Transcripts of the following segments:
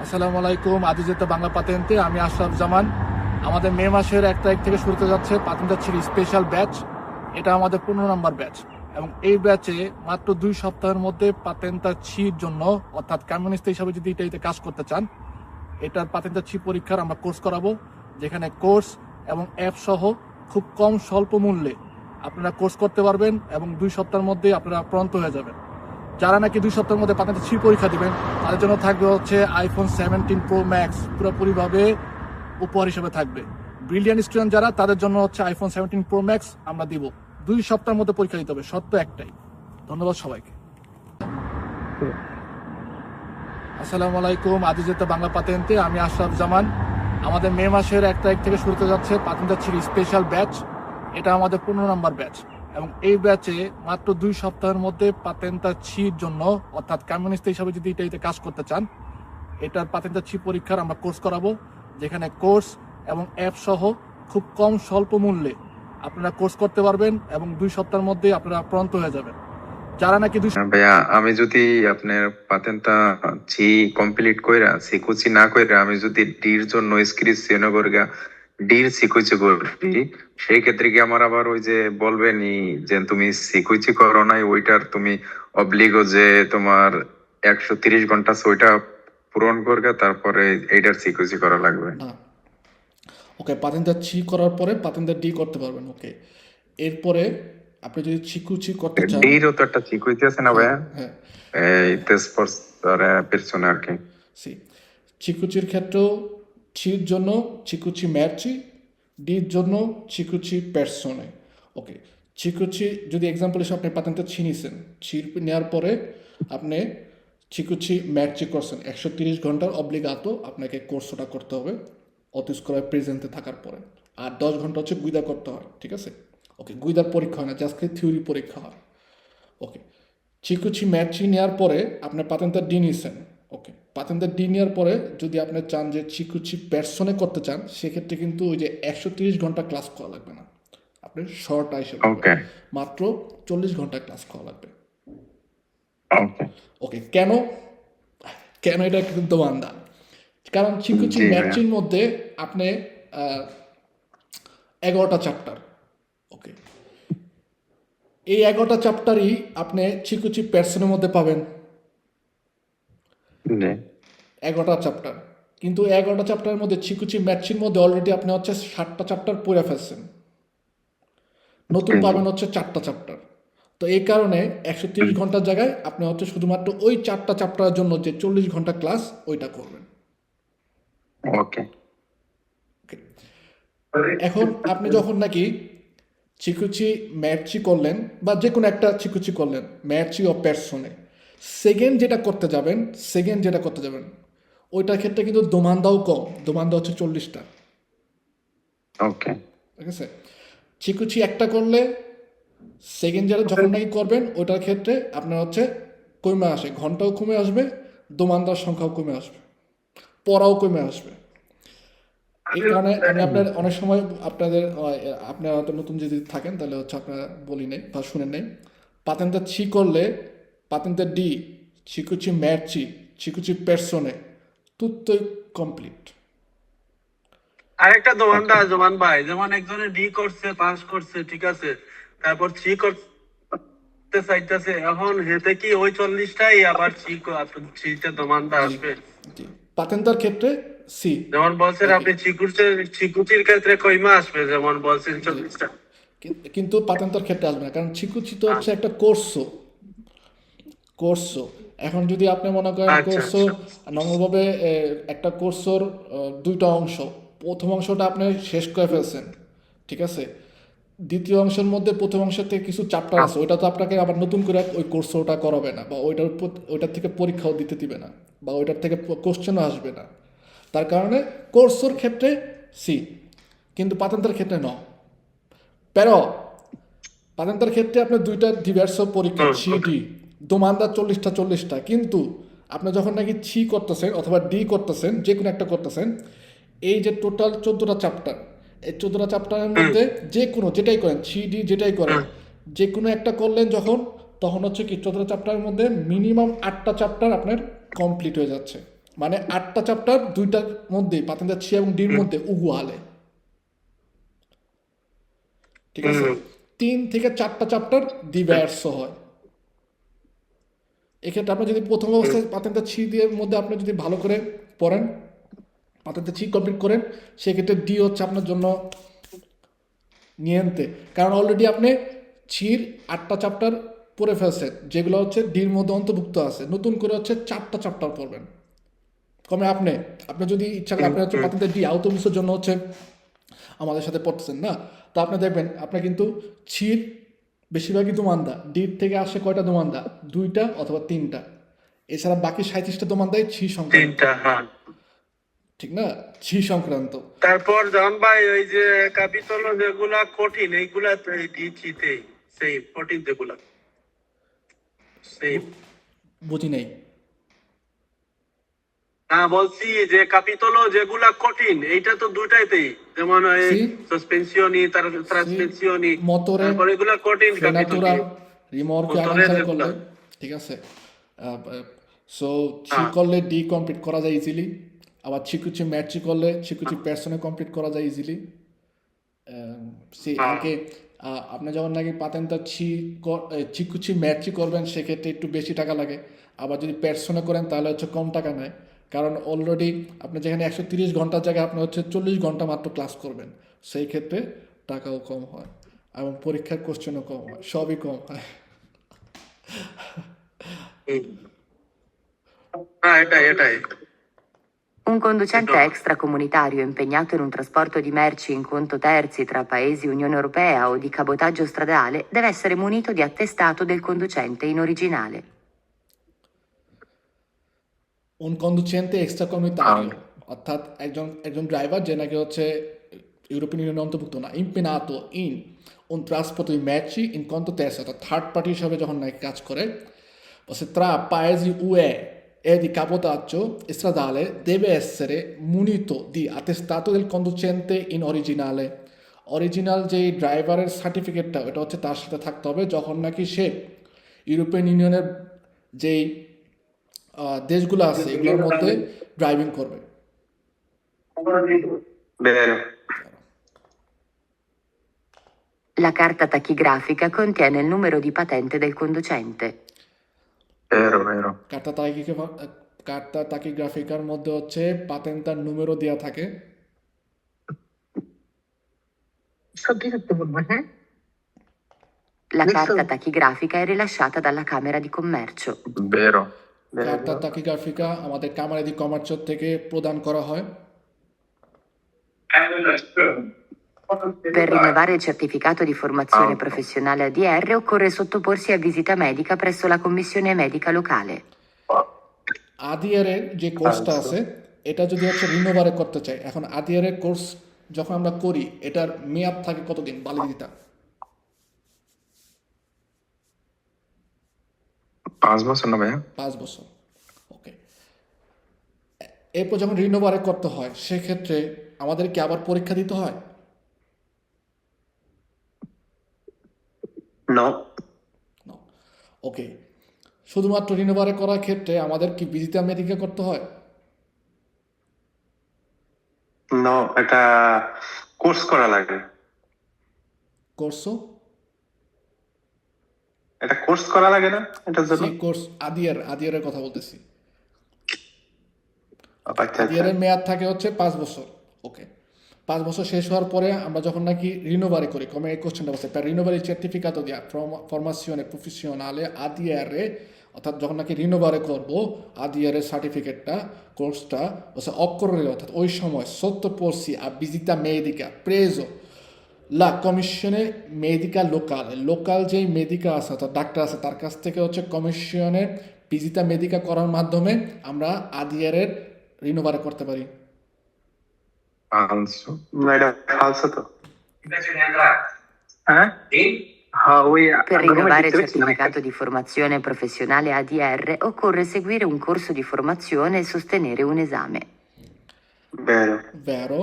আসসালামু আলাইকুম। আজিজেতা বাংলা পাতেন্তে আমি আশরাফ জামান। আমাদের মে মাসের 1 তারিখ থেকে শুরু হতে যাচ্ছে পাতেন্তা ছিল স্পেশাল ব্যাচ। এটা আমাদের 15 নম্বর ব্যাচ এবং এই ব্যাচে মাত্র 2 সপ্তাহের মধ্যে পাতেন্তা ছির জন্য অর্থাৎ কমিউনিস্ট হিসাবে যদি এটাতে কাজ করতে চান, এটার পাতেন্তা ছি পরীক্ষার আমরা কোর্স করাবো, যেখানে কোর্স এবং অ্যাপ সহ খুব কম স্বল্প মূল্যে আপনারা কোর্স করতে পারবেন এবং 2 সপ্তাহের মধ্যে আপনারা প্রন্ত হয়ে যাবেন। যারা নাকি 2 সপ্তাহের মধ্যে পাতেন্তা ছি পরীক্ষা দিবেন তাদের জন্য থাকবে হচ্ছে আইফোন 17 প্রো ম্যাক্স পুরোপুরিভাবে উপহার হিসেবে থাকবে। ব্রিলিয়ান্ট স্টুডেন্ট যারা তাদের জন্য হচ্ছে আইফোন 17 প্রো ম্যাক্স আমরা দিব। 2 সপ্তাহের মধ্যে পরীক্ষা দিতে হবে, শর্ত একটাই। ধন্যবাদ সবাইকে। আসসালামু আলাইকুম। আজিজেতা বাংলা পাতেন্তে আমি আশরাফ জামান। আমাদের মে মাসের 1 তারিখ থেকে শুরু হতে যাচ্ছে পাতেন্তা ছিল স্পেশাল ব্যাচ। এটা আমাদের 15 নম্বর ব্যাচ এবং এই ব্যাচে মাত্র 2 সপ্তাহের মধ্যে পাতেন্তা ছির জন্য অর্থাৎ কমিউনিস্ট হিসাবে যদি এটাতে কাজ করতে চান, এটার পাতেন্তা ছি পরীক্ষার আমরা কোর্স করাবো, যেখানে কোর্স এবং অ্যাপ সহ খুব কম স্বল্প মূল্যে আপনারা কোর্স করতে পারবেন এবং 2 সপ্তাহের মধ্যে আপনারা প্রন্ত হয়ে যাবেন। যারা নাকি ভাইয়া, আমি যদি আপনার পাতেনটা ছি কমপ্লিট কইরা সিকুচি না কইরা আমি যদি ডির জন্য স্ক্রিজ শ্রীনগরগা ডির সিকুচি করি, সেই ক্ষেত্রে কি আমার আবার ওই যে বলবেনি যে তুমি সিকুচি করো নাই ওইটার তুমি অবলিগো যে তোমার 130 ঘন্টা ওইটা পূরণ করবে, তারপরে এইটার সিকুচি করা লাগবে? না, ওকে, পাতেন্তা ছি করার পরে পাতেন্তা ডি করতে পারবেন। ওকে, এরপরে আপনি যদি চিকুচি করতে চান, ডিরও তো একটা সিকুইতি আছে না ভাইয়া? হ্যাঁ, এই তেসপোর্টস পেরসোনা আর কি। সি চিকুচির ক্ষেত্রেও ছির জন্য চিকুচি ম্যাচি, ডির জন্য চিকুচি পেরসোনে। ওকে, চিকুচি যদি এক্সাম্পল হিসেবে আপনি পাতেন্তা ছি নিছেন, ছির নেওয়ার পরে আপনি চিকুচি ম্যাচি করছেন, 130 ঘন্টার অব্লিগাতো আপনাকে কোর্সটা করতে হবে অতি স্কোয়ার প্রেজেন্টে থাকার পরে। আর 10 ঘন্টা হচ্ছে গুইদা করতে হয়, ঠিক আছে? ওকে, গুইদার পরীক্ষা হয় না, জাস্ট থিওরি পরীক্ষা হয়। ওকে, চিকুচি ম্যাচি নেওয়ার পরে আপনি পাতেন্তা ডি নিয়েছেন। ওকে, পাতেন্তা ডি নেওয়ার পরে যদি আপনি চান যে চিকুচি পেরসনে করতে চান, সেক্ষেত্রে কিন্তু ওই যে 130 ঘন্টা ক্লাস করা লাগবে না, আপনি শর্ট আইসে ওকে মাত্র 40 ঘন্টা ক্লাস করা লাগবে। ওকে ওকে, কেন কেন এটা কিন্তু বান্দা? কারণ চিকুচি জি ভাইয়া। ম্যাচির মধ্যে আপনি 11টা চ্যাপ্টার। ওকে, এই 11টা চ্যাপ্টারই আপনি চিকুচি পেরসনের মধ্যে পাবেন, জি 11টা চ্যাপ্টার। কিন্তু 11টা চ্যাপ্টারের মধ্যে চিকুচি ম্যাচির মধ্যে অলরেডি আপনি হচ্ছে 7টা চ্যাপ্টার পড়ে ফেলছেন, নতুন জি পাবেন হচ্ছে 4টা চ্যাপ্টার। তো এই কারণে 130 ঘন্টার জায়গায় আপনি হচ্ছে শুধুমাত্র ওই 4টা চ্যাপ্টারের জন্য যে 40 ঘন্টা ক্লাস ওইটা করবেন। ওকে ওকে, এখন আপনি যখন নাকি চিকুচি ম্যাচি করলেন বা যে কোনো একটা চিকুচি করলেন ম্যাচি ও পেরসনে, সেকেন্ড যেটা করতে যাবেন ওইটার ক্ষেত্রে কিন্তু দোমানদাও কম, দোমানদা হচ্ছে 40টা। ওকে ঠিক আছে, চিকুচি একটা করলে সেকেন্ড যেটা যখন নাকি করবেন ওইটার ক্ষেত্রে আপনার হচ্ছে কমে আসে, ঘন্টাও কমে আসবে, দোমানদার সংখ্যাও কমে আসবে, পড়াও কমে আসবে। এই কারণে আমি আপনার অনেক সময় আপনারা হয়তো নতুন যদি থাকেন তাহলে হচ্ছে আপনারা বলি নেই বা শুনেন নেই, পাতেন্তা ছি করলে পাতেন্তা ডি, চিকুচি ম্যাচি, চিকুচি পেরসনে, তুত্তই কমপ্লিট। আরেকটা জমান ভাই, যেমন একজনে ডি করছে, পাস করছে, ঠিক আছে, তারপর সি করতে চাইতেছে, এখন হেতে কি ওই 40টাই আবার সিতে দোমানদা আসবে? জি, পাতেন্তার ক্ষেত্রে সি, যেমন বলছেন আপনি চিকুচির ক্ষেত্রে কইমা আসবে, যেমন বলছেন 40টা। কিন্তু পাতেন্তার ক্ষেত্রে আসবে না, কারণ চিকুচি তো হচ্ছে একটা কোর্সও। এখন যদি আপনি মনে করেন আচ্ছা কোর্সও আচ্ছা নর্মালভাবে একটা কোর্সর 2টা অংশ, প্রথম অংশটা আপনি শেষ করে ফেলছেন, ঠিক আছে, দ্বিতীয় অংশের মধ্যে প্রথম অংশের থেকে কিছু চ্যাপ্টার আছে, ওইটা তো আপনাকে আবার নতুন করে ওই কোর্সটা করাবে না বা ওইটার থেকে পরীক্ষাও দিতে দিবে না বা ওইটার থেকে কোশ্চেনও আসবে না। তার কারণে কোর্সের ক্ষেত্রে সি, কিন্তু পাতেন্তার ক্ষেত্রে ন। প্যারো পাতেন্তার ক্ষেত্রে আপনার 2টা ডিভার্স পরীক্ষা সিডি, দোমানদা 40টা, কিন্তু আপনি যখন নাকি ছি করতেছেন অথবা ডি করতেছেন, যে কোনো একটা করতেছেন, এই যে টোটাল 14টা চ্যাপ্টার, এই 14টা চ্যাপ্টারের মধ্যে যে কোনো যেটাই করেন, ছি ডি যেটাই করেন, যে কোনো একটা করলেন যখন তখন হচ্ছে কি 14টা চ্যাপ্টারের মধ্যে মিনিমাম 8টা চ্যাপ্টার আপনার কমপ্লিট হয়ে যাচ্ছে, মানে 8টা চ্যাপ্টার 2টার মধ্যে পাতেন্দার ছি এবং ডির মধ্যে উগুয়ালে, ঠিক আছে। 3 থেকে 4টা চ্যাপ্টার ডিভার্স হয়। এক্ষেত্রে আপনি যদি প্রথম অবস্থায় পাতেন্দার ছি দিয়ে মধ্যে আপনি যদি ভালো করে পড়েন, পাতেন্দার ছি কমপ্লিট করেন, সেক্ষেত্রে ডি হচ্ছে আপনার জন্য নিয়ন্তে, কারণ অলরেডি আপনি ছির 8টা চ্যাপ্টার পড়ে ফেলছেন, যেগুলো হচ্ছে ডির মধ্যে অন্তর্ভুক্ত আছে। নতুন করে হচ্ছে 4টা চ্যাপ্টার পড়বেন। কমে আপনি আপনি যদি ইচ্ছা করেন, আপনি হচ্ছে পাতেন্দার ডি আউতবিসের জন্য হচ্ছে আমাদের সাথে পড়তেছেন না, তো আপনি দেখবেন আপনার কিন্তু ছির বেশিরভাগই দোমান্দা, ডির থেকে আসে কয়টা দোমান্দা, 2টা অথবা 3টা, এছাড়া বাকি 37টা দোমান্দাই ছি সংক্রান্ত, 3টা, হ্যাঁ। ঠিক না, ছি সংক্রান্ত। তারপর জান ভাই ওই যে ক্যাপিটাল যেগুলা কঠিন এইগুলা তো এই ডিচিতে সেই কঠিন যেগুলা সেই বুঝি নাই। না বলছি যে ক্যাপিটাল যেগুলা কঠিন এইটা তো দুটাইতেই, যেমন সি সাসপেনশনই তার ট্রান্সপেনশনই, মোটরে তারপর এগুলা কঠিন ক্যাপিটাল ফ্রেনাতুরা রিমর্কে মোটরে আগানসারে যেগুলা। করলে, ঠিক আছে। সো ছি হ্যাঁ, করলে ডি কমপ্লিট করা যায় ইজিলি, আবার ছিকুচি ম্যাচি করলে ছিকুচি প্যারসনে কমপ্লিট করা যায় ইজিলি। সে হ্যাঁ, আগে আপনি যখন নাকি পাতেন তা ছিকুচি ম্যাচি করবেন, সেক্ষেত্রে একটু বেশি টাকা লাগে। আবার যদি প্যারসনে করেন তাহলে হচ্ছে কম টাকা নেয়, কারণ অলরেডি আপনি যেখানে 130 ঘন্টার জায়গায় আপনি হচ্ছে 40 ঘন্টা মাত্র ক্লাস করবেন, সেই ক্ষেত্রে টাকাও কম হয় এবং পরীক্ষার কোশ্চেনও কম হয়, সবই কম হয়। হুম। হ্যাঁ, এটাই এটাই Un conducente একদম। extracomunitario impegnato in un trasporto di merci in conto terzi tra paesi Unione Europea o di cabotaggio stradale deve essere munito di attestato del conducente in originale. Un conducente extracomunitario, অর্থাৎ একজন একজন driver যে নাকি হচ্ছে European ইউনিয়নের অন্তর্ভুক্ত না, ইম্পেনাতো ইন un trasporto di merci in conto terzi, অর্থাৎ থার্ড পার্টি হিসাবে যখন নাকি কাজ করে, se tra paesi UE e di cabotaggio stradale deve essere munito di attestato del conducente in originale. Original যেই ড্রাইভারের সার্টিফিকেটটা ওটা হচ্ছে তার সাথে থাকতে হবে যখন নাকি সে ইউরোপিয়ান ইউনিয়নের যেই দেশগুলো আছে এগুলোর মধ্যে ড্রাইভিং করবে। Vero, La carta tachigrafica contiene il numero di patente del conducente. vero. কার্তা তাকিগ্রাফিকার মধ্যে হচ্ছে পাতেন্টার নুমেরো দেওয়া থাকে। La carta tachigrafica è rilasciata dalla Camera di Commercio. Vero. কার্তা তাকিগ্রাফিকা আমাদের কামারে দি কমার্স থেকে প্রদান করা হয়। Per rinnovare il certificato di formazione professionale ADR occorre sottoporsi a visita medica presso la commissione medica locale. আদিয়ারের যে কোর্সটা আছে এটা যদি হচ্ছে রিনোভারে করতে চাই, এখন আদিয়ারের কোর্স যখন আমরা করি এটার মেয়াদ থাকে কতদিন, ভ্যালিডিটিটা? 5 বছর না ভাইয়া? 5 বছর। ওকে, এরপর যখন রিনোভারে করতে হয় সেক্ষেত্রে আমাদেরকে আবার পরীক্ষা দিতে হয়? No. ওকে, শুধুমাত্র রিনোভারে করার ক্ষেত্রে আমাদের কি ভিজিটা মেডিকেল করতে হয়? No, এটা কোর্স করা লাগে। কোর্সও এটা কোর্স করা লাগে না এটার জন্য? সেই কোর্স আদিয়ারের কথা বলতেছি। আচ্ছা। আদিয়ারের মেয়াদ থাকে হচ্ছে 5 বছর। ওকে, 5 বছর শেষ হওয়ার পরে আমরা যখন নাকি রিনোভারে করি, কমে এই কোশ্চেনটা বলছে per rinnovare il certificato di formazione professionale ADR, অর্থাৎ যখন নাকি রিনোভারে করবো আদিয়ারের সার্টিফিকেটটা কোর্সটা বলছে occorre, অর্থাৎ ওই সময় sottoporsi a visita medica preso la commissione medica locale, local যেই মেডিকা আছে অর্থাৎ ডাক্তার আছে তার কাছ থেকে হচ্ছে কমিশনের ভিজিটা মেডিকা করার মাধ্যমে আমরা আদিয়ারের রিনোভারে করতে পারি। ফালসো না, এটা ফালসো তো। হ্যাঁ হ্যাঁ, ওই Per rinnovare il certificato di formazione professionale ADR occorre seguire un corso di formazione e sostenere un esame. ভ্যারো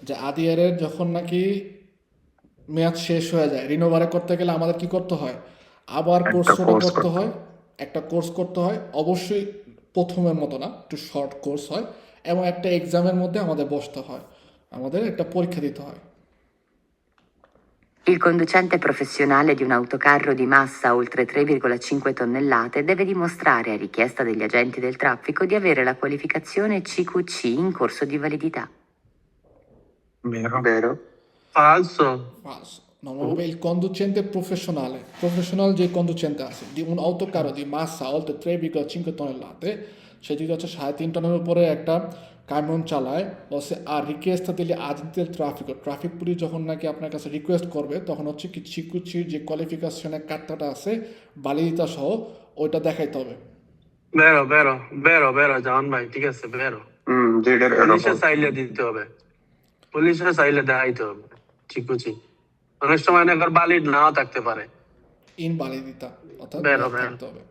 যে আদিয়ারের যখন নাকি মেয়াদ শেষ হয়ে যায় রিনোভারে করতে গেলে আমাদের কি করতে হয়, আবার একটা কোর্সটা কোর্স করতে হয়, একটা কোর্স করতে হয়, অবশ্যই প্রথমের মতো না, একটু শর্ট কোর্স হয়, এবং একটা এক্সামের মধ্যে আমাদের বসতে হয়, আমাদের একটা পরীক্ষা দিতে হয়। Il conducente professionale di un autocarro di massa oltre 3,5 tonnellate deve dimostrare, a richiesta degli agenti del traffico, di avere la qualificazione CQC in corso di validità. Vero? vero falso Falso. Normalmente il conducente professionale, professional যে conducente আছে, di un autocarro di massa oltre 3,5 tonnellate, সে যদি হচ্ছে 3.5 টনের উপরে একটা কামিয়ন চালায়, বলছে আর request দিলে আজেন্টেল ট্রাফিক, ট্রাফিক পুলিশ যখন নাকি আপনার কাছে রিকোয়েস্ট করবে, তখন হচ্ছে কি চিকুচির যে কোয়ালিফিকেশনের কার্ডটা আছে বালিদিতা সহ, ওইটা দেখাইতে হবে। vero জাহান ভাই, ঠিক আছে vero যেটা পুলিশে চাইলে দিতে হবে, পুলিশে চাইলে দেখাইতে হবে চিকুচি। অনেক সময় নাকি বালিড নাও থাকতে পারে। ইনবালিদিতা, অর্থাৎ Vero, বাদ vero. থাকতে হবে।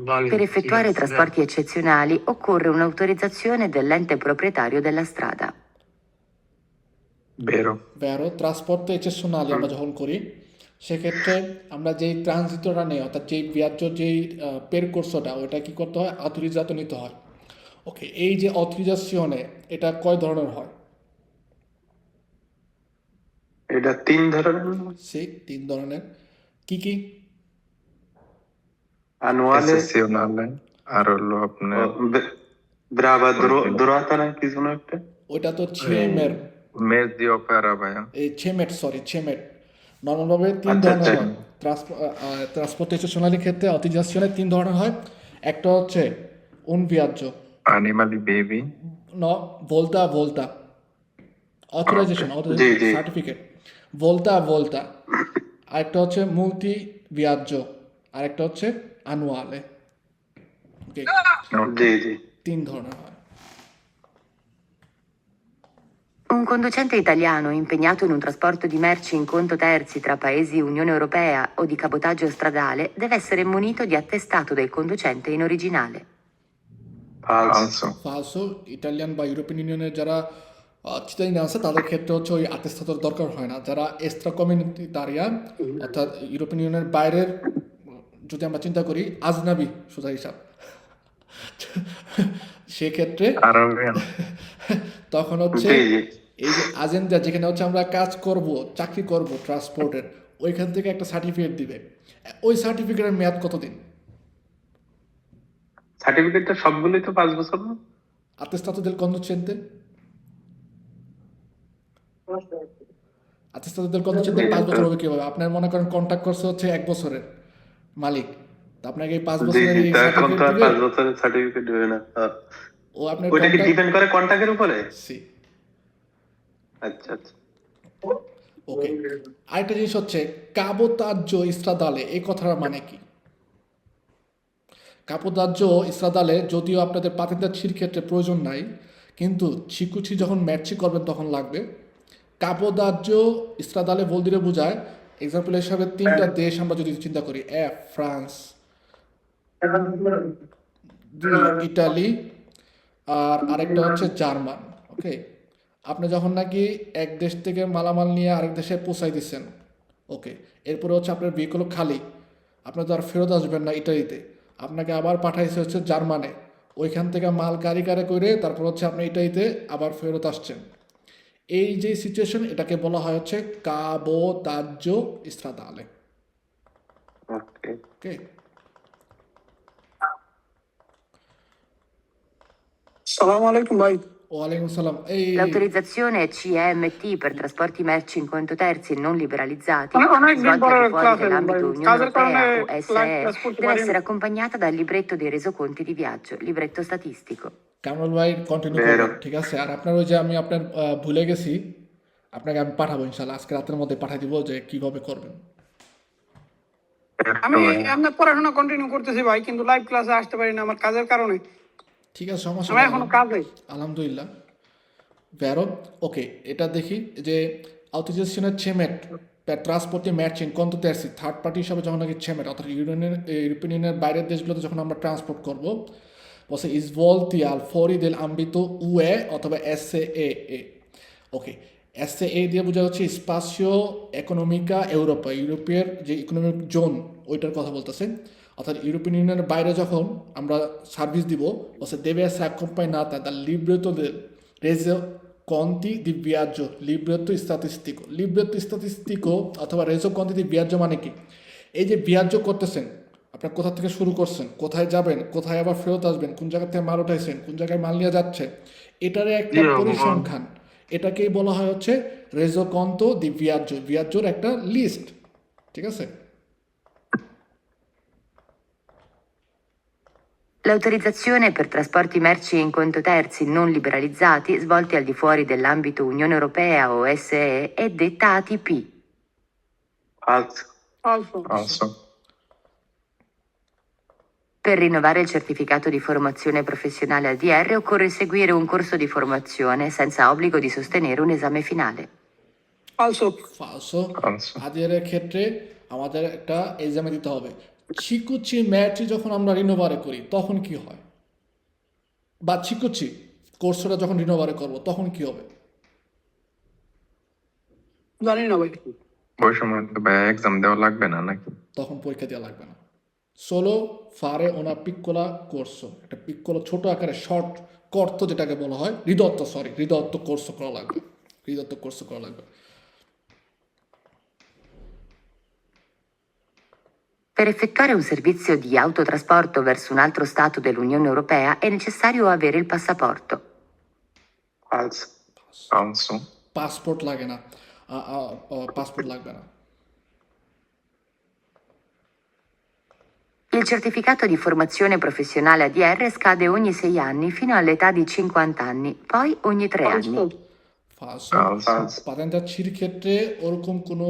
valid, Per ঠিক effettuare আছে, trasporti eccezionali occorre un'autorizzazione dell'ente proprietario della strada. Vero? ভেরো ট্রান্সপোর্ট এক্সেপশনালি আমরা যখন করি, সেক্ষেত্রে আমরা যেই ট্রানজিটটা নেই, অর্থাৎ যেই ব্যাহ্য যেই পেরকোর্সটা, ওটা কি করতে হয়, অথরিজাত নিতে হয়। ওকে, এই যে অথরিজাশনে এটা কয় ধরনের হয়? এটা 3 ধরনের, সেই 3 ধরনের। কি কি? আনুয়ালে, Eccezionale আর হলো আপনার ব্রাভা দুরাতা না কি যেন একটা। ওইটা তো ছেমের, মেস দি অপেরা ভাইয়া। এই ছেমেট, সরি ছেমেট। নর্মালভাবে 3 আচ্ছা, ধরনের আচ্ছা। হয় ট্রান্সপোর্ট এক্সেপশনালি ক্ষেত্রে অথরিজাশনে 3 ধরনের হয়। একটা হচ্ছে উন বিয়াজ্য, Animali baby. ন ভোল্টা ভোল্টা, অথরাইজেশন জি, জি। সার্টিফিকেট, ভোল্টা। আরেকটা হচ্ছে মুলতি বিয়াজ্য, আরেকটা হচ্ছে আনুয়ালে। ওকে, জি জি 3 ধরনের হয়। Un conducente italiano impegnato in un trasporto di merci in conto terzi tra paesi Unione Europea o di cabotaggio stradale deve essere munito di attestato del conducente in originale. ফালসো। Also. ফালসো, Italian বা European ইউনিয়নের যারা চিটাইন আছে তাদের ক্ষেত্রে হচ্ছে ওই আতেস্তাতোর দরকার হয় না। যারা এক্সট্রা কমিউনিটারিয়ান, অর্থাৎ ইউরোপিয়ান ইউনিয়নের বাইরের, যদি আমরা চিন্তা করি আজনাবি সোজা হিসাব, সেক্ষেত্রে Arabian. তখন হচ্ছে জি জি এই যে আজেন্ডা, যেখানে হচ্ছে আমরা কাজ করব, চাকরি করব ট্রান্সপোর্টের, ওইখান থেকে একটা সার্টিফিকেট দিবে। ওই সার্টিফিকেটের মেয়াদ কতদিন? সার্টিফিকেটটা সবগুলোই তো 5 বছর না? Attestato del conducente? Attestato del conducente 5 বছর হবে কিভাবে? আপনার মনে করেন কন্ট্যাক্ট করছে হচ্ছে 1 বছরের মালিক, তো আপনাকে এই 5 জি বছরের জি, এই তো এখন সার্টিফিকেট তো আর দিবে। 5 বছরের সার্টিফিকেট দেবে না। ও আপনার ওইটা কি কন্ট্যাক্ট, ডিপেন্ড করে কন্ট্রাক্টের উপরে? সি, আচ্ছা আচ্ছা। ওকে। আরেকটা জিনিস হচ্ছে কাবোতাজ্য ইস্ট্রাদালে, এই কথাটার মানে কি? কাবোতাজ্য ইস্ট্রাদালে যদিও আপনাদের পাতেন্টাচ্ছির ক্ষেত্রে প্রয়োজন নাই, কিন্তু চিকুচি যখন ম্যাটচি করবেন তখন লাগবে। কাবোতাজ্য ইস্ট্রাদালে বলদিরে বোঝায়, এক্সাম্পল হিসাবে 3টা দেশ আমরা যদি চিন্তা করি, ফ্রান্স, 2 ইটালি, আর আরেকটা হচ্ছে জার্মান। ওকে, আপনি যখন নাকি এক দেশ থেকে মালামাল নিয়ে আরেক দেশে পৌঁছাই দিচ্ছেন, ওকে, এরপরে হচ্ছে আপনার ভেহিকল খালি, আপনি তো আর ফেরত আসবেন না ইটালিতে, আপনাকে আবার পাঠাইছে হচ্ছে জার্মানে, ওইখান থেকে মাল গাড়ি করে তারপর হচ্ছে আপনি ইটালিতে আবার ফেরত আসছেন। এই যে সিচুয়েশন, এটাকে বলা হয় হচ্ছে কাবোতাজ্য ইস্ট্রাদালে। ওকে। ওকে, সালাম আলাইকুম ভাই। ওয়ালাইকুম সালাম। এই L'autorizzazione CMT per trasporti merci in conto terzi non liberalizzati, অনেকদিন svolti পরে al di fuori ক্লাস এলাম ভাই, dell'ambito Unione কাজের কারণে Europea o ক্লাস SE, করতে deve পারি essere না। accompagnata dal libretto dei resoconti di viaggio, libretto statistico. Kamrul ভাই কন্টিনিউ করবেন, ঠিক আছে? আর আপনার ওই যে আমি আপনার ভুলে গেছি, আপনাকে আমি পাঠাবো ইনশাল্লাহ, আজকে রাতের মধ্যে পাঠিয়ে দিব যে কিভাবে করবেন। আমি আপনার পড়াশোনা কন্টিনিউ করতেছি ভাই, কিন্তু লাইভ ক্লাসে আসতে পারি না আমার কাজের কারণে। ঠিক আছে, সমস্যা আমার নেই। এখনো কাজে। আলহামদুলিল্লাহ। ভ্যারো, ওকে, এটা দেখি যে আউথোরিজাশনের ছেমেট per trasporti merci in conto terzi, third party হিসাবে যখন নাকি ছেমেট, অর্থাৎ ইউরোপিয়ান ইউনিয়নের বাইরের দেশগুলোতে যখন আমরা ট্রান্সপোর্ট করবো, বলছে is volti al fuori dell'ambito UE অথবা SEE। ওকে, SAE দিয়ে বোঝা হচ্ছে স্পাসিও ইকোনমিকা ইউরোপা, ইউরোপের যে ইকোনমিক জোন ওইটার কথা বলতেছে। অর্থাৎ ইউরোপিয়ান ইউনিয়নের বাইরে যখন আমরা সার্ভিস দিব, o se deve essere accompagnata dal libretto del reso conti di viaggio, libretto statistico অথবা reso conti di viaggio মানে কি? এই যে viaggio করতেছেন, আপনার কোথা থেকে শুরু করছেন, কোথায় যাবেন, কোথায় আবার ফেরত আসবেন, কোন জায়গা থেকে মাল উঠাইছেন, কোন জায়গায় মাল নিয়ে যাচ্ছে, এটার একটা জি, পরিসংখ্যান। এটাকেই বলা হয় হচ্ছে রেজো কন্তো দি ভিয়াজ্জো, ভিয়াজ্জোর একটা লিস্ট। ঠিক আছে? L'autorizzazione per trasporti merci in conto terzi non liberalizzati svolti al di fuori dell'ambito Unione Europea o SE è detta ATP. falso, falso, Also. Per rinnovare il certificato di formazione professionale ADR occorre seguire un corso di formazione senza obbligo di sostenere un esame finale. falso, ফালসো। Falso. আদিয়ারের ক্ষেত্রে আমাদের একটা এক্সামে দিতে হবে। চিকুচি matchy যখন আমরা রিনোভারে করি তখন কি হয়, বা চিকুচি কোর্সটা যখন রিনোভারে করব তখন কি হবে? জানি না ভাই। ওই সময় তো ভাই এক্সাম দেওয়া লাগবে না নাকি? তখন পরীক্ষা দেওয়া লাগবে না। সোলো ফারে ওনা পিক্কোলা কোর্সো, একটা পিক্কোলা ছোট আকারে শর্ট কর্ত যেটাকে বলা হয়, হৃদত্ত কোর্স করা লাগবে, হৃদত্ত কোর্স করা লাগবে। Per effettuare un servizio di autotrasporto verso un altro Stato dell'Unione Europea è necessario avere il passaporto. falso, Also. Passport লাগে না, পাসপোর্ট লাগবে না। Il certificato di formazione professionale ADR scade ogni 6 anni fino all'età di 50 anni, poi ogni 3 anni. ফালসো। Falso. পাতেন্টাচ্ছির ক্ষেত্রে ওরকম কোনো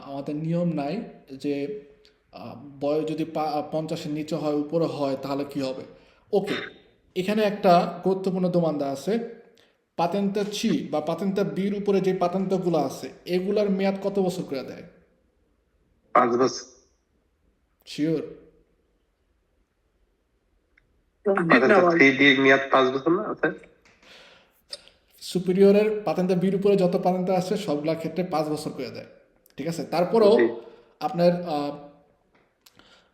আমাদের নিয়ম নাই যে বয়স যদি 50-এর নিচে হয় উপরে হয় তাহলে কি হবে। ওকে, এখানে একটা গুরুত্বপূর্ণ দোমান্দা আছে। পাতেন্তা চি বা পাতেন্তা বির উপরে যে পাতেন্তাগুলো আছে এগুলার মেয়াদ কত বছর করে দেয়? 5 বছর, শিওর? পাতেন্তা 3D মেয়াদ 5 বছর না আছে? সুপিরিয়রের পাতেন্তা বির উপরে যত পাতেন্তা আছে সবগুলোর ক্ষেত্রে 5 বছর করে দেয়। ঠিক আছে? তারপরেও জি। আপনার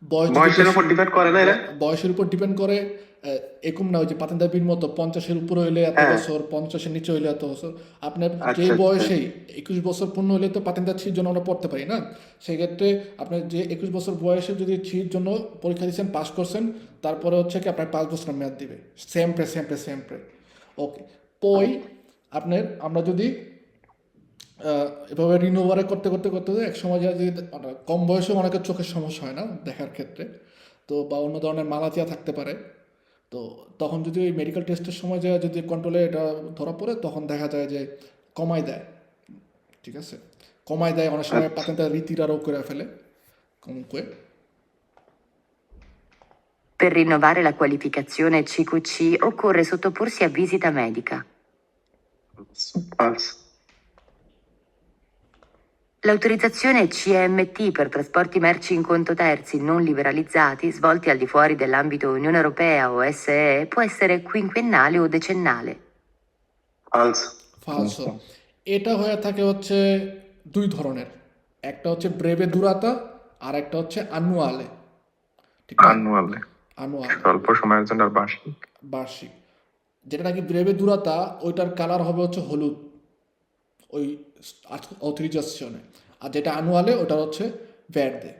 বয়স যদি বয়সের বেশি- উপর ডিপেন্ড করে না এরা? বয়সের উপর ডিপেন্ড করে। এরকম না ওই যে পাতেন্তা বির মতো 50-এর উপরে হইলে এত হ্যাঁ। বছর, 50-এর নিচে হইলে এত বছর। আপনার আচ্ছা, যে আচ্ছা। বয়সেই 21 বছর পূর্ণ হলে তো পাতেন্তা ছির জন্য আমরা পড়তে পারি না। সেক্ষেত্রে আপনার যে 21 বছর বয়সে যদি ছির জন্য পরীক্ষা দিচ্ছেন, পাস করছেন, তারপরে হচ্ছে কি আপনার 5 বছর মেয়াদ দিবে। সেমপ্রে। ওকে, পই আপনার আমরা যদি এভাবে রিনোভারে করতে এক সময় যায় যদি কম বয়সে অনেকের চোখের সমস্যা হয় না দেখার ক্ষেত্রে, তো বা অন্য ধরনের মালাতিয়া থাকতে পারে, তো তখন যদি ওই মেডিকেল টেস্টের সময় যায় যদি কন্ট্রোলে এটা ধরা পড়ে তখন দেখা যায় যে কমায় দেয়। ঠিক আছে, কমায় দেয়, অনেক সময় পাতেন্তা রীতিরারও করে ফেলে comunque। Per rinnovare la qualificazione CQC occorre sottoporsi a visita medica. falso, L'autorizzazione CMT per trasporti merci in conto terzi non liberalizzati svolti al di fuori dell'ambito Unione Europea o SE può essere quinquennale o decennale. falso, ফালসো। এটা হয়ে থাকে হচ্ছে দুই ধরনের, একটা হচ্ছে ব্রেভে দুরাতা আর একটা হচ্ছে আনুয়ালে। ঠিক আছে, Annuale. আনুয়ালে স্বল্প সময়ের জন্য আর বার্ষিক। বার্ষিক। যেটা নাকি ব্রেভে দুরাতা ওইটার কালার হবে হচ্ছে হলুদ ওই অথরিজাশনে, আর যেটা আনুয়ালে ওটা হচ্ছে ভের্দে।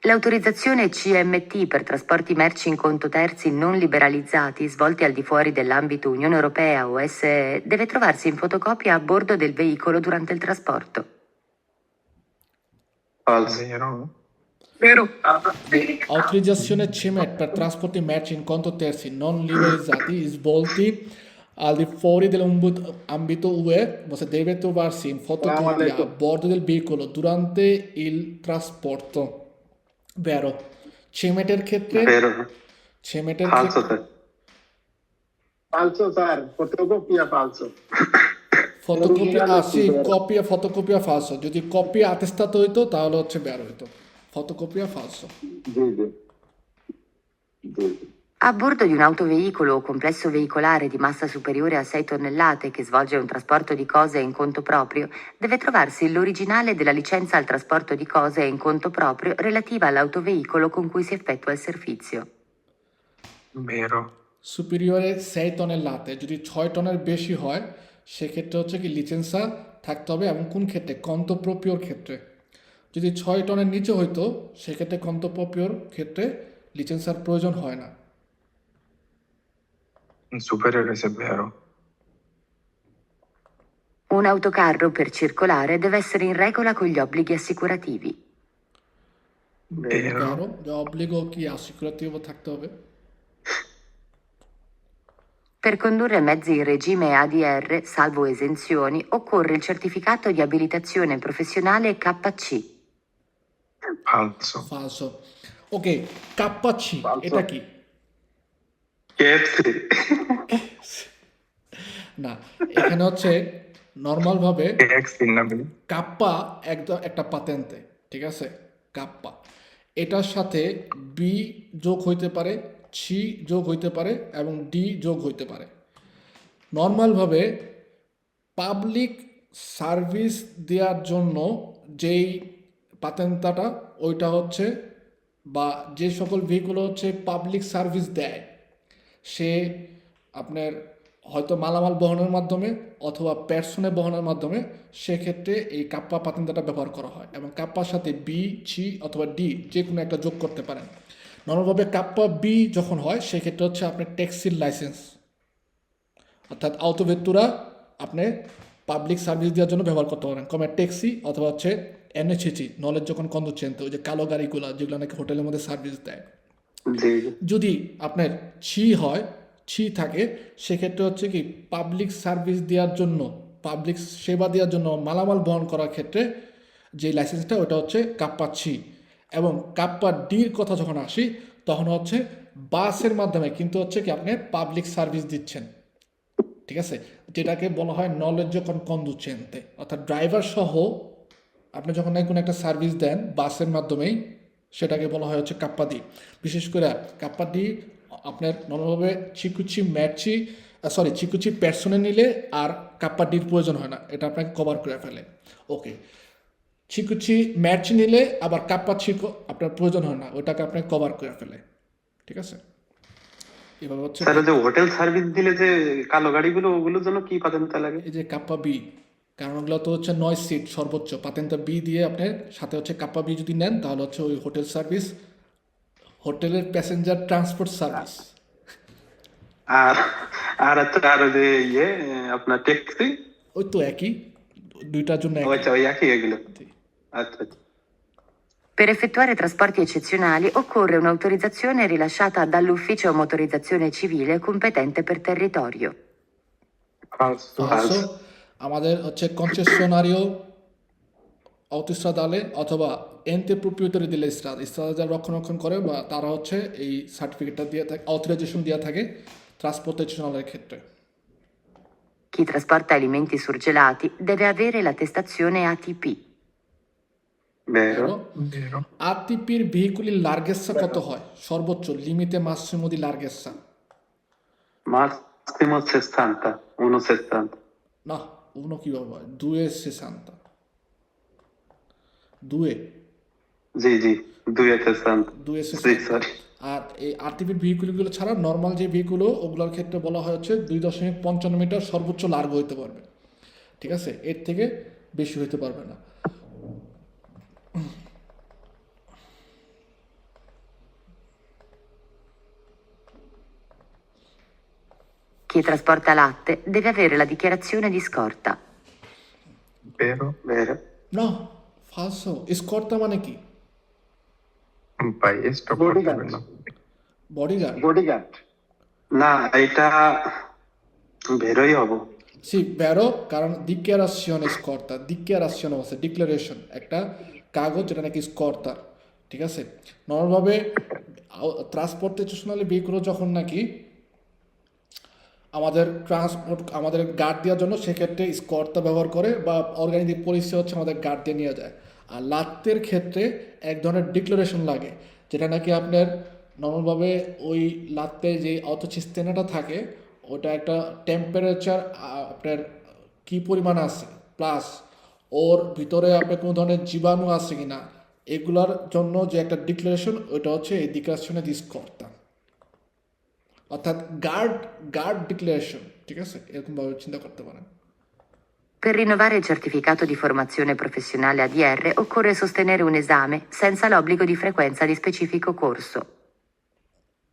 L'autorizzazione CMT per trasporti merci in conto terzi non liberalizzati svolti al di fuori dell'ambito Unione Europea o SE deve trovarsi in fotocopia a bordo del veicolo durante il trasporto. falso, Vero? vero, Autorizzazione CMT per trasporti merci in conto terzi non liberalizzati svolti al di fuori dell'ambito UE se deve trovarsi in fotocopia a bordo del veicolo durante il trasporto. Vero? CMT-এর ক্ষেত্রে vero, CMT-এর falso ক্ষেত্রে sir, Falso, sir. Fotocopia falso. Photocopy আসি কপিয়া ফটোকপিয়া ফালসো। যদি copy আতেস্তাতো হইতো তাহলে হচ্ছে বের হইতো ফটোকপিয়া ফালসো। জি জি জি জি। A bordo di un autoveicolo o complesso veicolare di massa superiore a 6 tonnellate che svolge un trasporto di cose in conto proprio, deve trovarsi l'originale della licenza al trasporto di cose in conto proprio relativa all'autoveicolo con cui si effettua il servizio. Vero. সুপিরিয়রে 6 টনেলাতে যদি 6 টনের বেশি হয় সেক্ষেত্রে হচ্ছে কি লিসেন্সা থাকতে হবে, এবং কোন ক্ষেত্রে? কন্তপ্রপিওর ক্ষেত্রে। যদি 6 টনের নিচে হইতো সেক্ষেত্রে কন্তপ্রপিওর ক্ষেত্রে লিসেন্সার প্রয়োজন হয় না। Superiore se è vero. Un autocarro per circolare deve essere in regola con gli obblighi assicurativi. Vero. কারো যে অব্লিগো কি assicurativo থাকতে হবে। Per condurre mezzi in regime ADR, salvo esenzioni, occorre il certificato di abilitazione professionale KC. Falso. ফালসো। Okay, কাপ্পাচ্ছি Falso. এটা কি? KFC না, এখানে হচ্ছে নর্মালভাবে X নামে। কাপ্পা একটা পাতেন্তে, ঠিক আছে? কাপ্পা এটার সাথে বি যোগ হইতে পারে, সি যোগ হইতে পারে এবং ডি যোগ হইতে পারে। নর্মালভাবে পাবলিক সার্ভিস দেওয়ার জন্য যেই পাতেন্তাটা ওইটা হচ্ছে, বা যে সকল ভেহিকুল হচ্ছে পাবলিক সার্ভিস দেয়, সে আপনার হয়তো মালামাল বহনের মাধ্যমে অথবা পার্সনে বহনের মাধ্যমে, সেক্ষেত্রে এই কাপ্পা পাতেন্তাটা ব্যবহার করা হয়, এবং কাপ্পার সাথে বি, সি অথবা ডি যে কোনো একটা যোগ করতে পারেন। নর্মালভাবে কাপ্পা বি যখন হয় সেক্ষেত্রে হচ্ছে আপনার ট্যাক্সির লাইসেন্স, অর্থাৎ আউটোভেত্তুরা আপনি পাবলিক সার্ভিস দেওয়ার জন্য ব্যবহার করতে পারেন, কমে ট্যাক্সি অথবা হচ্ছে এনএসিসি, নলেজ যখন কন্ডুচেন্তে, ওই যে কালো গাড়িগুলো যেগুলো নাকি হোটেলের মধ্যে সার্ভিস দেয়। জি যদি আপনার ছি হয়, ছি থাকে, সেক্ষেত্রে হচ্ছে কি পাবলিক সার্ভিস দেওয়ার জন্য, পাবলিক সেবা দেওয়ার জন্য মালামাল বহন করার ক্ষেত্রে যে লাইসেন্সটা ওটা হচ্ছে কাপ্পা ছি। এবং কাপ্পা ডির কথা যখন আসি তখন হচ্ছে বাসের মাধ্যমে, কিন্তু হচ্ছে কি আপনি পাবলিক সার্ভিস দিচ্ছেন, ঠিক আছে? যেটাকে বলা হয় নলেজ যখন কন্ডুচেন্তে, অর্থাৎ ড্রাইভার সহ আপনি যখন কোনো একটা সার্ভিস দেন বাসের মাধ্যমেই, সেটাকে বলা হয় হচ্ছে কাপ্পা ডি। বিশেষ করে কাপ্পা ডি আপনার নর্মালভাবে চিকুচি পার্সনে নিলে আর কাপ্পা ডির প্রয়োজন হয় না, এটা আপনাকে কভার করে ফেলে। ওকে, চিকুচি ম্যাচি নিলে আবার কাপ্পা চিকো আপনার প্রয়োজন হয় না, ওটাকে আপনাকে কভার করে ফেলে, ঠিক আছে? এভাবে হচ্ছে স্যার, ওই যে হোটেল সার্ভিস দিলে যে কালো গাড়িগুলো, ওগুলোর জন্য কি পাতেন্তা লাগে? এই যে কাপ্পা বি, কারণ ওগুলো তো হচ্ছে 9 সিট সর্বোচ্চ, পাতেন্তা বি দিয়ে আপনার সাথে হচ্ছে কাপ্পা বি যদি নেন তাহলে হচ্ছে ওই হোটেল সার্ভিস, হোটেলের প্যাসেঞ্জার ট্রান্সপোর্ট সার্ভিস। আর আর হচ্ছে আর ওই যে আপনার ট্যাক্সি, ওই তো একই, দুইটার জন্য একই। আচ্ছা ওই একই এগুলো। আচ্ছা আচ্ছা। Per effettuare trasporti eccezionali occorre un'autorizzazione rilasciata dall'Ufficio Motorizzazione Civile competente per territorio. Falso. ফালসো। আমাদের হচ্ছে কনসেশনারিও অটোস্ট্রাদালে অথবা এন্তে প্রোপ্রিয়েটরি দিলে স্ট্রাদা যারা রক্ষণাবেক্ষণ করে বা তারা হচ্ছে এই সার্টিফিকেটটা দিয়ে থাকে, অথরাইজেশন দেওয়া থাকে ট্রান্সপোর্টেশনালের ক্ষেত্রে। Chi trasporta alimenti surgelati deve avere l'attestazione ATP. Vero. Vero. আরটিপির ভেহিকুলির লার্গেসা কত হয়? সর্বোচ্চ লিমিটে মাসিমো দি লার্গেসা। Massimo 60, 1,60. না, উনো কীভাবে হয়? 2,60 দুয়ে জি জি, 2,60. জি 2,60। সরি। আর এই আরটিপির ভেহিকুলগুলো ছাড়া নর্মাল যে ভেহিকুল ওগুলোর ক্ষেত্রে বলা হয় হচ্ছে 2.55 মিটার সর্বোচ্চ লার্গ হইতে পারবে, ঠিক আছে? এর থেকে বেশি হইতে পারবে না। Chi trasporta latte deve avere la dichiarazione di scorta. Vero. Vero. না, ফালসো। স্কর্তা মানে কি? ভাই স্টপ করতে Bodyguard. হবে না। বডিগার্ড। বডিগার্ড। না, এটা বেরোই হবো। সি ভেরো, কারণ ডিক্লারেশন স্কর্তা, ডিক্লারেশন আছে, ডিক্লারেশন একটা কাগজ যেটা নাকি স্কর্তার, ঠিক আছে? নর্মালভাবে ট্রান্সপোর্টেশনালি ভেহিকুল যখন নাকি আমাদের গার্ড দেওয়ার জন্য সেক্ষেত্রে স্কর্তা ব্যবহার করে, বা অর্গানিক পলিসি হচ্ছে আমাদের গার্ড দিয়ে নিয়ে যায়। আর লাত্তের ক্ষেত্রে এক ধরনের ডিক্লারেশন লাগে যেটা নাকি আপনার নর্মালভাবে ওই লাত্তে যে অটোচিস্তেনাটা থাকে ওটা একটা টেম্পারেচার আপনার কী পরিমাণ আছে প্লাস ওর ভিতরে আপনার কোনো ধরনের জীবাণু আছে কি না এগুলোর জন্য যে একটা ডিক্লারেশন ওইটা হচ্ছে এই ডিক্লারেশনে দিস কর্তা, অর্থাৎ গার্ড ডিক্লারেশন, ঠিক আছে, এরকমভাবে চিন্তা করতে পারেন। Per rinnovare il certificato di formazione professionale ADR occorre sostenere un esame senza l'obbligo di frequenza di specifico corso.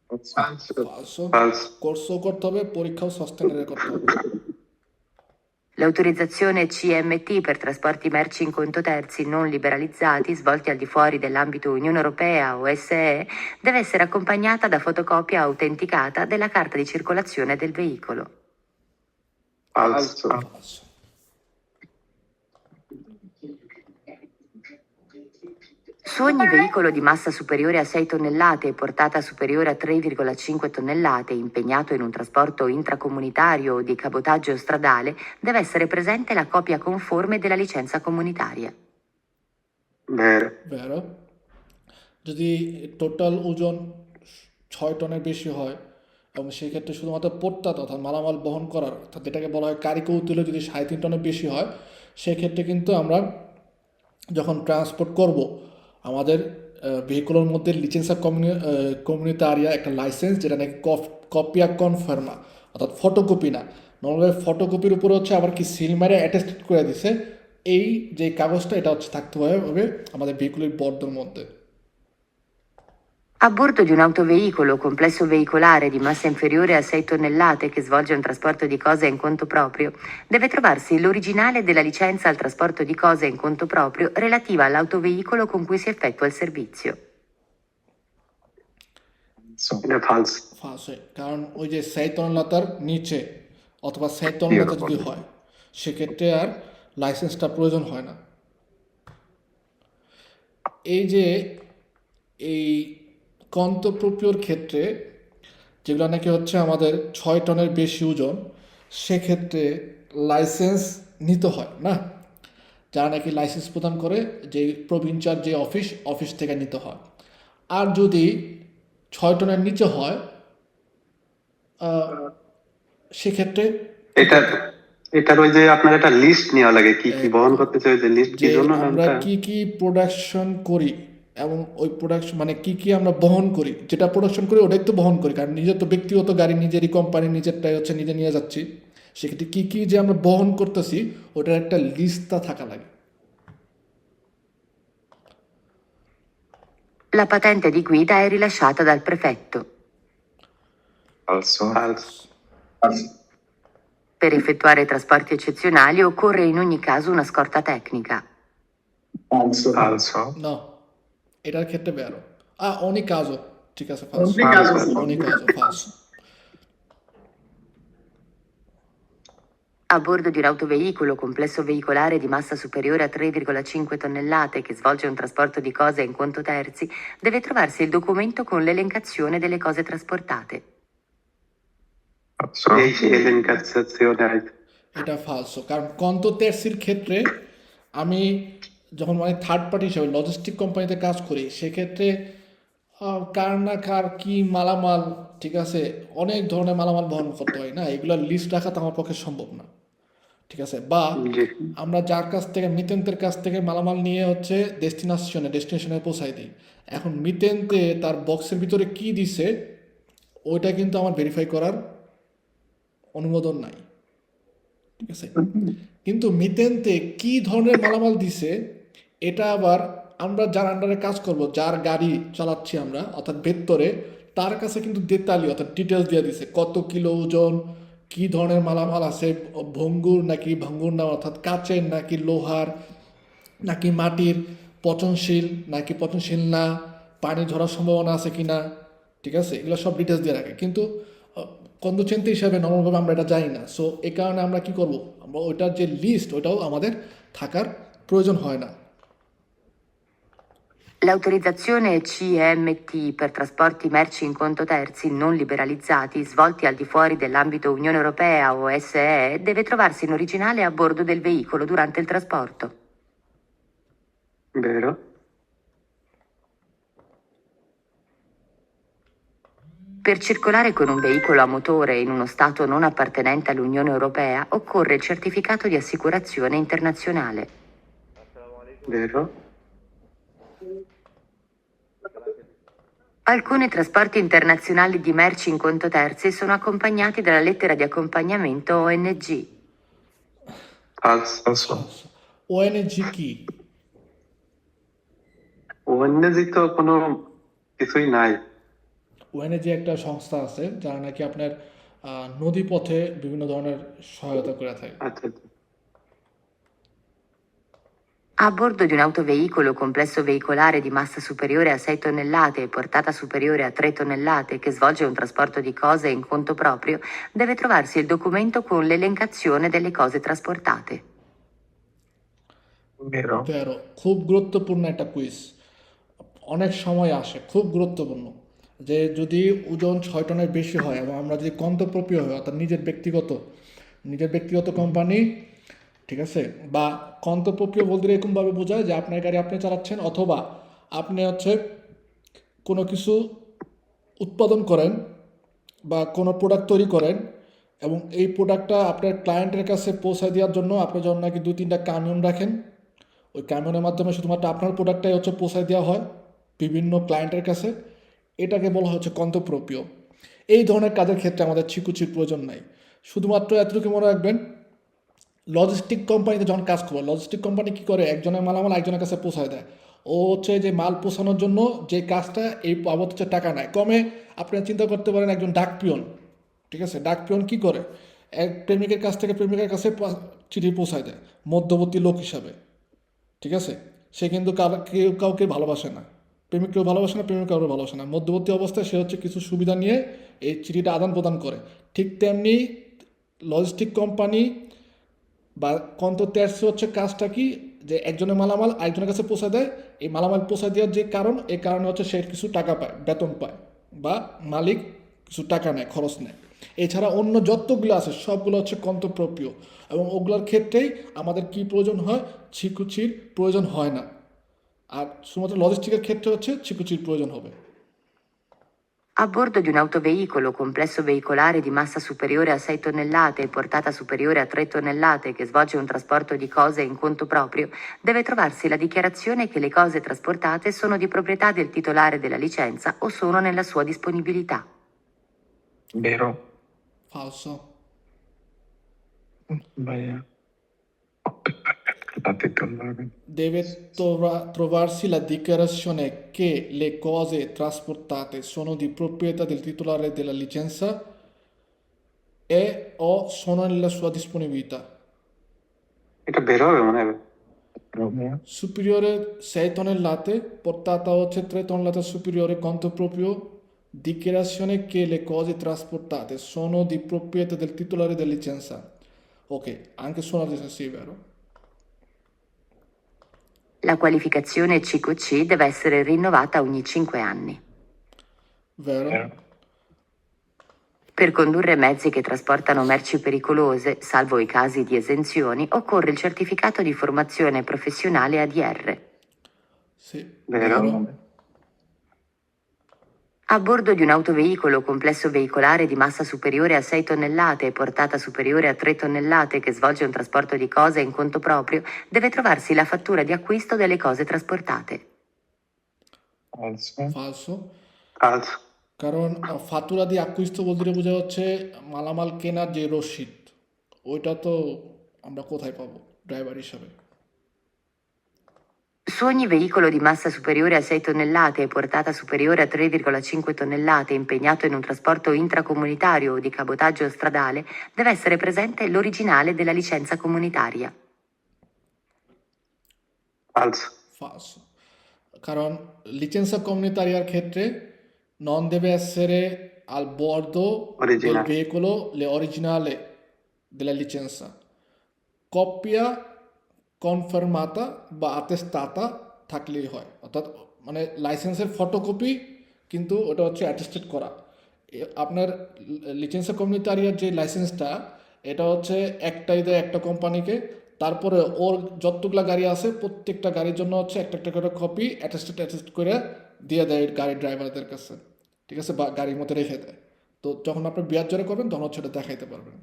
falso, ফালসো, falso, কোর্সও করতে হবে, পরীক্ষাও সস্টেনের করতে হবে। L'autorizzazione CMT per trasporti merci in conto terzi non liberalizzati svolti al di fuori dell'ambito Unione Europea o SE deve essere accompagnata da fotocopia autenticata della carta di circolazione del veicolo. falso, ফালসো। Su ogni veicolo di massa superiore a 6 tonnellate e portata superiore a 3,5 tonnellate impegnato in un trasporto intracomunitario o di cabotaggio stradale deve essere presente la copia conforme della licenza comunitaria. vero, ভেরো, যদি total ওজন 6 টনের বেশি হয় এবং সেক্ষেত্রে শুধুমাত্র পোর্তা তথা মালামাল বহন করার অর্থাৎ যেটাকে বলা হয় কারি কৌতুলে যদি 3.5 টনের বেশি হয় সেক্ষেত্রে কিন্তু আমরা যখন ট্রান্সপোর্ট করব আমাদের ভেহিকুলের মধ্যে লিচেন্সা কমিউনিটারিয়া একটা লাইসেন্স যেটা নাকি কপিয়া কনফার্মা অর্থাৎ ফটোকপি না, নর্মালি ফটোকপির উপরে হচ্ছে আবার কি সিল মারে অ্যাটেস্টেড করে দিছে এই যে কাগজটা এটা হচ্ছে থাকতে হবে আমাদের ভেহিকুলের বর্ডের মধ্যে। A bordo di un autoveicolo o complesso veicolare di massa inferiore a 6 tonnellate che svolge un trasporto di cose in conto proprio, deve trovarsi l'originale della licenza al trasporto di cose in conto proprio relativa all'autoveicolo con cui si effettua il servizio. এটা falso, ফাঁস হয়, কারণ ওই যে 6 তনলতার নিচে অথবা 6 তনলতা যদি হয় সেক্ষেত্রে আর লাইসেন্সটা প্রয়োজন হয় না। এই যে এই কন্তপ্রপিওর ক্ষেত্রে যেগুলো নাকি হচ্ছে আমাদের 6 টনের বেশি ওজন সেক্ষেত্রে লাইসেন্স নিতে হয় না, যারা নাকি লাইসেন্স প্রদান করে যে প্রভিনচার যে অফিস থেকে নিতে হয়। আর যদি 6 টনের নিচে হয় সেক্ষেত্রে এটা এটার ওই যে আপনার একটা লিস্ট নেওয়া লাগে কি কি বহন করতে চাই যে লিস্ট কি যে জন্য আমরা নামটা কি কি প্রোডাকশন করি এবং ওই প্রোডাকশন মানে কি কি আমরা বহন করি, যেটা প্রোডাকশন করি ওটাই তো বহন করি, কারণ নিজের তো ব্যক্তিগত গাড়ি নিজেরই কোম্পানি নিজেরটাই হচ্ছে নিজে নিয়ে যাচ্ছি, সেক্ষেত্রে কি কি যে আমরা বহন করতেছি ওটার একটা লিস্টটা থাকা লাগে। La patente di guida è rilasciata dal prefetto. falso, falso, Per effettuare trasporti eccezionali occorre in ogni caso una scorta tecnica. falso, falso, না, এটার ক্ষেত্রে বেরো অনেক কাজও ঠিক আছে, ফালস, ogni caso sì. অনেক কাজও ফালস। A bordo di un autoveicolo o complesso veicolare di massa superiore a 3,5 tonnellate che svolge un trasporto di cose in conto terzi, deve trovarsi il documento con l'elencazione delle cose trasportate. falso, এই যে এলেনকাসাzione এটা ফালসো, কারণ কন্তোতের্সির ক্ষেত্রে আমি যখন মানে third party হিসাবে logistic কোম্পানিতে কাজ করি সেক্ষেত্রে কার না কার কি মালামাল, ঠিক আছে, অনেক ধরনের মালামাল বহন করতে হয় না, এগুলোর লিস্ট রাখা তো আমার পক্ষে সম্ভব না, ঠিক আছে। বা জি আমরা যার কাছ থেকে মিতেন্তের কাছ থেকে মালামাল নিয়ে হচ্ছে ডেস্টিনেশনে পৌঁছাই দিই, এখন মিতেন্তে তার বক্সের ভিতরে কি দিছে ওইটা কিন্তু আমার ভেরিফাই করার অনুমোদন নাই, ঠিক আছে। কিন্তু মিতেন্তে কি ধরনের মালামাল দিছে এটা আবার আমরা যার আন্ডারে কাজ করব, যার গাড়ি চালাচ্ছি আমরা অর্থাৎ ভেতরে, তার কাছে কিন্তু দেতালি অর্থাৎ ডিটেলস দিয়ে দিছে কত কিলো ওজন, কি ধরনের মালামাল আছে, ভঙ্গুর নাকি ভঙ্গুর না অর্থাৎ কাচের নাকি লোহার নাকি মাটির, পচনশীল নাকি পচনশীল না, পানি ঝরার সম্ভাবনা আছে কি না, ঠিক আছে, এগুলো সব ডিটেলস দিয়ে রাখে। কিন্তু কন্দচিন্তা হিসাবে নর্মালভাবে আমরা এটা জানি না, সো এই কারণে আমরা কি করব, আমরা ওইটার যে লিস্ট ওইটাও আমাদের থাকার প্রয়োজন হয় না। L'autorizzazione CMT per trasporti merci in conto terzi non liberalizzati svolti al di fuori dell'ambito Unione Europea o SE deve trovarsi in originale a bordo del veicolo durante il trasporto. vero, Per circolare con un veicolo a motore in uno stato non appartenente all'Unione Europea occorre il certificato di assicurazione internazionale. vero? Alcuni trasporti internazionali di merci in conto terzi sono accompagnati dalla lettera di accompagnamento ONG. Falso. Falso. ONG কি? ONG তো কোনো কিছুই নাই। ONG একটা সংস্থা আছে যারা নাকি আপনার নদীপথে বিভিন্ন ধরনের সহায়তা করে থাকে। আচ্ছা আচ্ছা। A bordo di un autoveicolo complesso veicolare di massa superiore a 6 tonnellate e portata superiore a 3 tonnellate che svolge un trasporto di cose in conto proprio, deve trovarsi il documento con l'elencazione delle cose trasportate. Vero? তেরো, খুব গুরুত্বপূর্ণ একটা quiz, অনেক সময় আসে, খুব গুরুত্বপূর্ণ, যে যদি ওজন 6 টনের বেশি হয় এবং আমরা যদি কন্তপ্রপ্রিয় হয় অর্থাৎ নিজের ব্যক্তিগত কোম্পানি, ঠিক আছে, বা কন্তপ্রপ্রিয় বলতে এরকমভাবে বোঝায় যে আপনার গাড়ি আপনি চালাচ্ছেন অথবা আপনি হচ্ছে কোনো কিছু উৎপাদন করেন বা কোনো প্রোডাক্ট তৈরি করেন এবং এই প্রোডাক্টটা আপনার ক্লায়েন্টের কাছে পৌঁছায় দেওয়ার জন্য আপনি যখন নাকি 2-3টা কামিয়ন রাখেন, ওই কামিয়নের মাধ্যমে শুধুমাত্র আপনার প্রোডাক্টটাই হচ্ছে পৌঁছায় দেওয়া হয় বিভিন্ন ক্লায়েন্টের কাছে, এটাকে বলা হচ্ছে কন্তপ্রপ্রিয়। এই ধরনের কাজের ক্ষেত্রে আমাদের ছিকুচির প্রয়োজন নাই। শুধুমাত্র এতটুকু মনে রাখবেন, লজিস্টিক কোম্পানিতে যখন কাজ করবো, লজিস্টিক কোম্পানি কী করে, একজনের মালামাল একজনের কাছে পৌঁছায় দেয়। ও হচ্ছে যে মাল পৌঁছানোর জন্য যে কাজটা এই বাবদ হচ্ছে টাকা নেয় কমে। আপনি চিন্তা করতে পারেন একজন ডাক পিয়ন, ঠিক আছে, ডাক পিয়ন কী করে, এক প্রেমিকের কাছ থেকে প্রেমিকের কাছে চিঠি পৌঁছায় দেয় মধ্যবর্তী লোক হিসাবে, ঠিক আছে। সে কিন্তু কেউ কাউকে ভালোবাসে না, প্রেমিক কেউ ভালোবাসে না, প্রেমিক কাউকে ভালোবাসে না, মধ্যবর্তী অবস্থায় সে হচ্ছে কিছু সুবিধা নিয়ে এই চিঠিটা আদান প্রদান করে। ঠিক তেমনি লজিস্টিক কোম্পানি বা কন্তত্যার্স হচ্ছে কাজটা কি, যে একজনের মালামাল আরেকজনের কাছে পৌঁছে দেয়। এই মালামাল পৌঁছে দেওয়ার যে কারণ, এই কারণে হচ্ছে সে কিছু টাকা পায়, বেতন পায়, বা মালিক কিছু টাকা নেয়, খরচ নেয়। এছাড়া অন্য যতগুলো আছে সবগুলো হচ্ছে কন্তপ্রপ্রিয়, এবং ওগুলোর ক্ষেত্রেই আমাদের কি প্রয়োজন হয়, ছিকুচির প্রয়োজন হয় না। আর শুধুমাত্র লজিস্টিকের ক্ষেত্রে হচ্ছে ছিকুচির প্রয়োজন হবে। A bordo di un autoveicolo complesso veicolare di massa superiore a 6 tonnellate e portata superiore a 3 tonnellate che svolge un trasporto di cose in conto proprio, deve trovarsi la dichiarazione che le cose trasportate sono di proprietà del titolare della licenza o sono nella sua disponibilità. Vero? Falso. Sbagliato. Deve trovarsi la dichiarazione che le cose trasportate sono di proprietà del titolare della licenza e o sono nella sua disponibilità. এটা বের হবে মনে হয়। Superiore 6 tonnellate, portata hচ্ছে 3 tonnellate superiore, conto proprio, dichiarazione che le cose trasportate sono di proprietà del titolare della licenza. Ok, anche sono sì, vero. La qualificazione CQC deve essere rinnovata ogni 5 anni. Vero. Per condurre mezzi che trasportano merci pericolose, salvo i casi di esenzioni, occorre il certificato di formazione professionale ADR. Sì, Vero. A bordo di un autoveicolo complesso veicolare di massa superiore a 6 tonnellate e portata superiore a 3 tonnellate che svolge un trasporto di cose in conto proprio, deve trovarsi la fattura di acquisto delle cose trasportate. falso. falso। কারণ ফাতুরা দিয়ে আকুইস্ত বলতে বোঝা হচ্ছে মালামাল কেনার যে রসিদ, ওইটা তো আমরা কোথায় পাবো ড্রাইভার হিসাবে। Su ogni veicolo di massa superiore a 6 tonnellate e portata superiore a 3,5 tonnellate impegnato in un trasporto intracomunitario o di cabotaggio stradale deve essere presente l'originale della licenza comunitaria. falso। falso. কারণ licenza comunitaria ক্ষেত্রে non deve essere al bordo del Originale. veicolo l'originale della licenza. Copia কনফার্মাতা বা আতেস্তাতা থাকলেই হয়, অর্থাৎ মানে লাইসেন্সের photocopy কিন্তু ওটা হচ্ছে অ্যাটেস্টেড করা। আপনার লিসেন্সা কমিউনিটারিয়ার যে লাইসেন্সটা, এটা হচ্ছে একটাই দেয় একটা কোম্পানিকে, তারপরে ওর যতগুলা গাড়ি আছে প্রত্যেকটা গাড়ির জন্য হচ্ছে একটা একটা করে কপি অ্যাটেস্টেড করে দিয়ে দেয় গাড়ির ড্রাইভারদের কাছে। ঠিক আছে, বা গাড়ির মধ্যে রেখে দেয়। তো যখন আপনি বিয়ার জোরে করবেন তখন হচ্ছে এটা দেখাইতে পারবেন।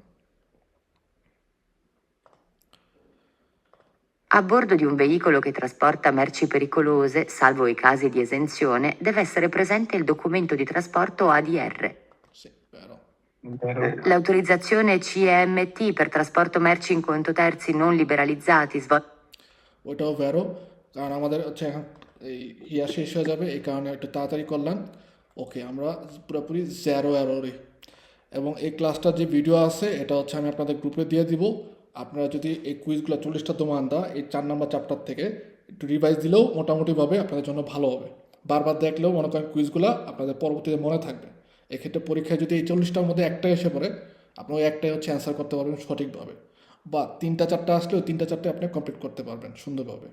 A bordo di un veicolo che trasporta merci pericolose, salvo i casi di esenzione, deve essere presente il documento di trasporto ADR. Sì, vero. Vero. L'autorizzazione CEMT per trasporto merci in conto terzi non liberalizzati ওইটাও ভ্যারো, কারণ আমাদের হচ্ছে এখন এই ইয়া শেষ হয়ে যাবে, এই কারণে একটু তাড়াতাড়ি করলাম। ওকে, আমরা পুরোপুরি জ্যারো এররে। এবং এই ক্লাসটার যে ভিডিও আছে এটা হচ্ছে আমি আপনাদের গ্রুপে দিয়ে দিব। আপনারা যদি এই কুইজগুলো 40টা দোমানদা এই 4 নম্বর চ্যাপ্টার থেকে একটু রিভাইজ দিলেও মোটামুটিভাবে আপনাদের জন্য ভালো হবে। বারবার দেখলেও মনে করেন কুইজগুলো আপনাদের পরবর্তীতে মনে থাকবে। এক্ষেত্রে পরীক্ষায় যদি এই 40টার মধ্যে একটা এসে পড়ে, আপনি ওই একটাই হচ্ছে অ্যান্সার করতে পারবেন সঠিকভাবে, বা 3টা 4টা আসলে ওই 3টা 4টে আপনি কমপ্লিট করতে পারবেন সুন্দরভাবে।